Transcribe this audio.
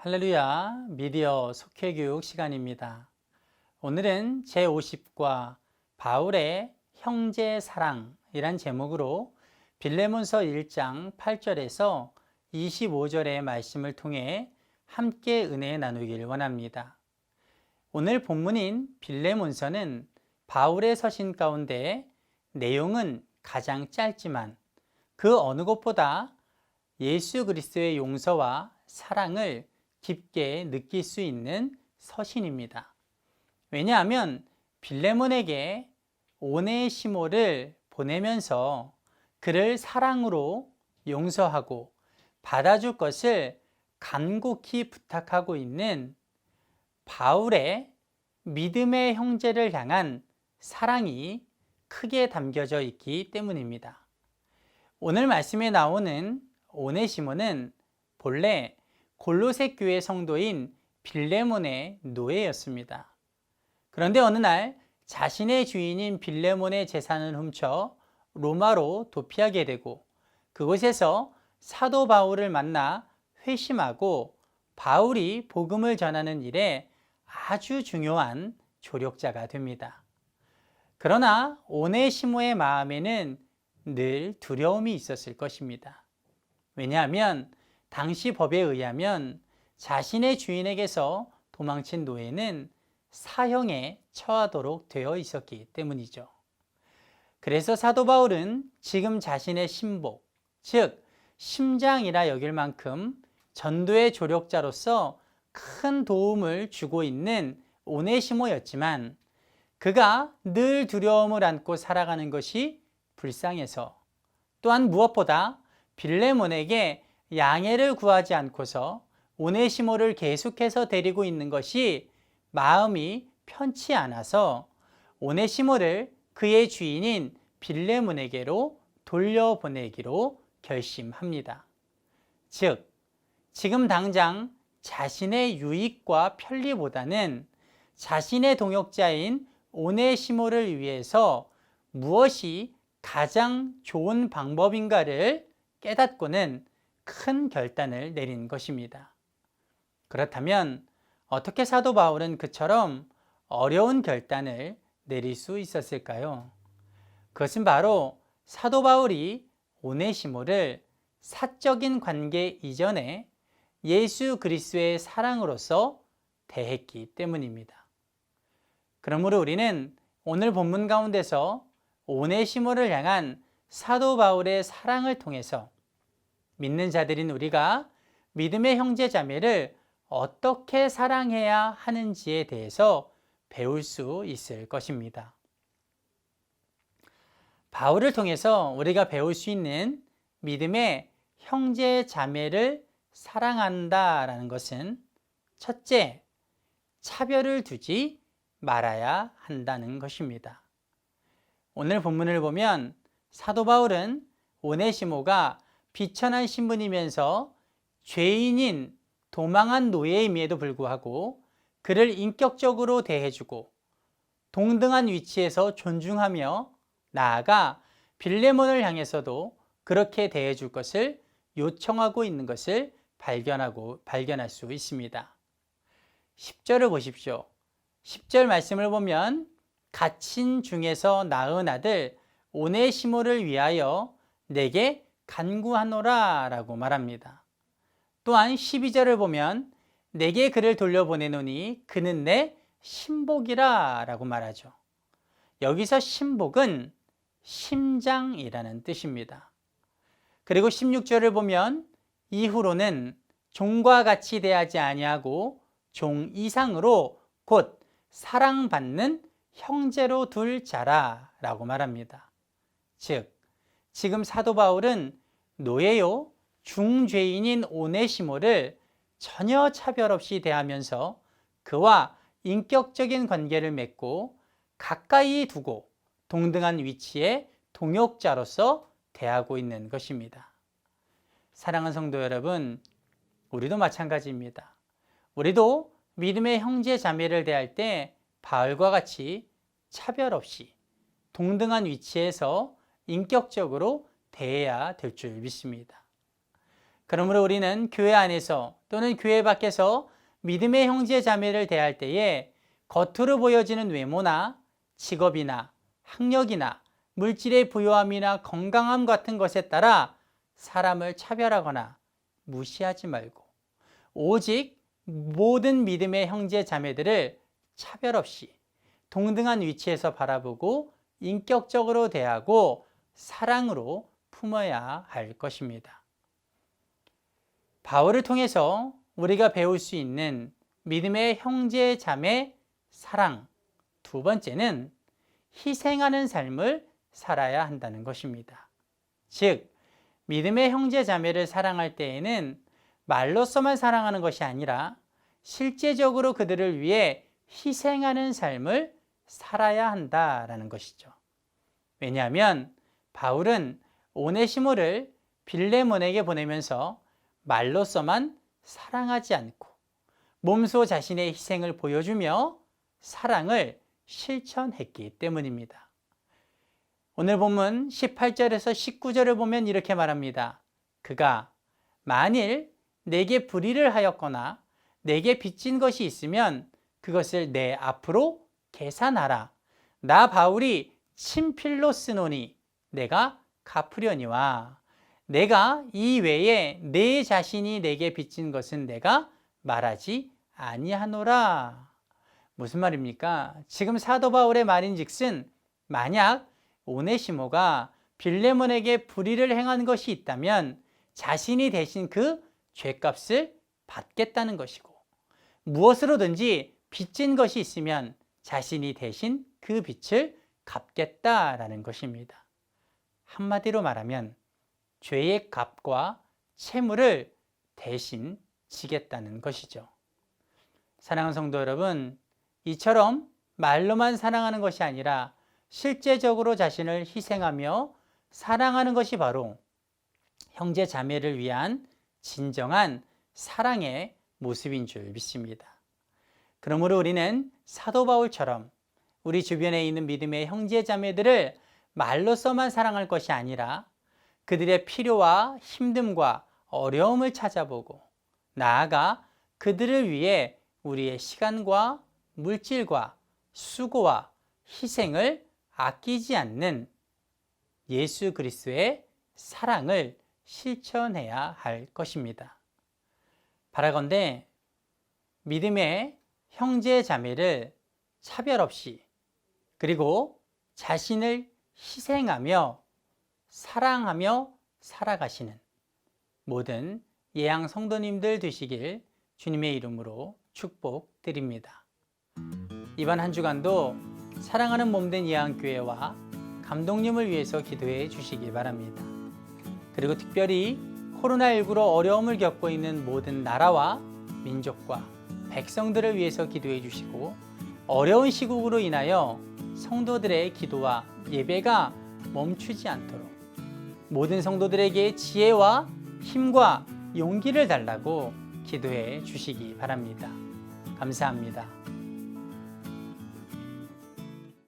할렐루야, 미디어 속회교육 시간입니다. 오늘은 제50과 바울의 형제 사랑이란 제목으로 빌레몬서 1장 8절에서 25절의 말씀을 통해 함께 은혜 나누길 원합니다. 오늘 본문인 빌레몬서는 바울의 서신 가운데 내용은 가장 짧지만 그 어느 것보다 예수 그리스도의 용서와 사랑을 깊게 느낄 수 있는 서신입니다. 왜냐하면 빌레몬에게 오네시모를 보내면서 그를 사랑으로 용서하고 받아줄 것을 간곡히 부탁하고 있는 바울의 믿음의 형제를 향한 사랑이 크게 담겨져 있기 때문입니다. 오늘 말씀에 나오는 오네시모는 본래 골로새 교회 성도인 빌레몬의 노예였습니다. 그런데 어느 날 자신의 주인인 빌레몬의 재산을 훔쳐 로마로 도피하게 되고 그곳에서 사도 바울을 만나 회심하고 바울이 복음을 전하는 일에 아주 중요한 조력자가 됩니다. 그러나 오네시모의 마음에는 늘 두려움이 있었을 것입니다. 왜냐하면 당시 법에 의하면 자신의 주인에게서 도망친 노예는 사형에 처하도록 되어 있었기 때문이죠. 그래서 사도 바울은 지금 자신의 신복, 즉 심장이라 여길 만큼 전도의 조력자로서 큰 도움을 주고 있는 오네시모였지만 그가 늘 두려움을 안고 살아가는 것이 불쌍해서 또한 무엇보다 빌레몬에게 양해를 구하지 않고서 오네시모를 계속해서 데리고 있는 것이 마음이 편치 않아서 오네시모를 그의 주인인 빌레몬에게로 돌려보내기로 결심합니다. 즉, 지금 당장 자신의 유익과 편리보다는 자신의 동역자인 오네시모를 위해서 무엇이 가장 좋은 방법인가를 깨닫고는 큰 결단을 내린 것입니다. 그렇다면 어떻게 사도 바울은 그처럼 어려운 결단을 내릴 수 있었을까요? 그것은 바로 사도 바울이 오네시모를 사적인 관계 이전에 예수 그리스도의 사랑으로서 대했기 때문입니다. 그러므로 우리는 오늘 본문 가운데서 오네시모를 향한 사도 바울의 사랑을 통해서 믿는 자들인 우리가 믿음의 형제 자매를 어떻게 사랑해야 하는지에 대해서 배울 수 있을 것입니다. 바울을 통해서 우리가 배울 수 있는 믿음의 형제 자매를 사랑한다라는 것은 첫째, 차별을 두지 말아야 한다는 것입니다. 오늘 본문을 보면 사도 바울은 오네시모가 비천한 신분이면서 죄인인 도망한 노예임에도 불구하고 그를 인격적으로 대해주고 동등한 위치에서 존중하며 나아가 빌레몬을 향해서도 그렇게 대해줄 것을 요청하고 있는 것을 발견할 수 있습니다. 10절을 보십시오. 10절 말씀을 보면 갇힌 중에서 낳은 아들 오네시모를 위하여 내게 간구하노라 라고 말합니다. 또한 12절을 보면 내게 그를 돌려보내노니 그는 내 신복이라 라고 말하죠. 여기서 신복은 심장이라는 뜻입니다. 그리고 16절을 보면 이후로는 종과 같이 대하지 아니하고 종 이상으로 곧 사랑받는 형제로 둘 자라 라고 말합니다. 즉, 지금 사도 바울은 노예요 중죄인인 오네시모를 전혀 차별 없이 대하면서 그와 인격적인 관계를 맺고 가까이 두고 동등한 위치의 동역자로서 대하고 있는 것입니다. 사랑하는 성도 여러분, 우리도 마찬가지입니다. 우리도 믿음의 형제 자매를 대할 때 바울과 같이 차별 없이 동등한 위치에서 인격적으로 대해야 될 줄 믿습니다. 그러므로 우리는 교회 안에서 또는 교회 밖에서 믿음의 형제 자매를 대할 때에 겉으로 보여지는 외모나 직업이나 학력이나 물질의 부유함이나 건강함 같은 것에 따라 사람을 차별하거나 무시하지 말고 오직 모든 믿음의 형제 자매들을 차별 없이 동등한 위치에서 바라보고 인격적으로 대하고 사랑으로 품어야 할 것입니다. 바울을 통해서 우리가 배울 수 있는 믿음의 형제 자매 사랑, 두 번째는 희생하는 삶을 살아야 한다는 것입니다. 즉, 믿음의 형제 자매를 사랑할 때에는 말로서만 사랑하는 것이 아니라 실제적으로 그들을 위해 희생하는 삶을 살아야 한다라는 것이죠. 왜냐하면 바울은 오네시모를 빌레몬에게 보내면서 말로서만 사랑하지 않고 몸소 자신의 희생을 보여주며 사랑을 실천했기 때문입니다. 오늘 본문 18절에서 19절을 보면 이렇게 말합니다. 그가 만일 내게 불의를 하였거나 내게 빚진 것이 있으면 그것을 내 앞으로 계산하라. 나 바울이 친필로 쓰노니 내가 갚으려니와 내가 이 외에 내 자신이 내게 빚진 것은 내가 말하지 아니하노라. 무슨 말입니까? 지금 사도 바울의 말인즉슨 만약 오네시모가 빌레몬에게 불의를 행한 것이 있다면 자신이 대신 그 죄값을 받겠다는 것이고 무엇으로든지 빚진 것이 있으면 자신이 대신 그 빚을 갚겠다라는 것입니다. 한마디로 말하면 죄의 값과 채무를 대신 지겠다는 것이죠. 사랑하는 성도 여러분, 이처럼 말로만 사랑하는 것이 아니라 실제적으로 자신을 희생하며 사랑하는 것이 바로 형제 자매를 위한 진정한 사랑의 모습인 줄 믿습니다. 그러므로 우리는 사도 바울처럼 우리 주변에 있는 믿음의 형제 자매들을 말로서만 사랑할 것이 아니라 그들의 필요와 힘듦과 어려움을 찾아보고 나아가 그들을 위해 우리의 시간과 물질과 수고와 희생을 아끼지 않는 예수 그리스도의 사랑을 실천해야 할 것입니다. 바라건대 믿음의 형제 자매를 차별 없이 그리고 자신을 희생하며 사랑하며 살아가시는 모든 예양 성도님들 되시길 주님의 이름으로 축복드립니다. 이번 한 주간도 사랑하는 몸된 예양교회와 감독님을 위해서 기도해 주시기 바랍니다. 그리고 특별히 코로나19로 어려움을 겪고 있는 모든 나라와 민족과 백성들을 위해서 기도해 주시고 어려운 시국으로 인하여 성도들의 기도와 예배가 멈추지 않도록 모든 성도들에게 지혜와 힘과 용기를 달라고 기도해 주시기 바랍니다. 감사합니다.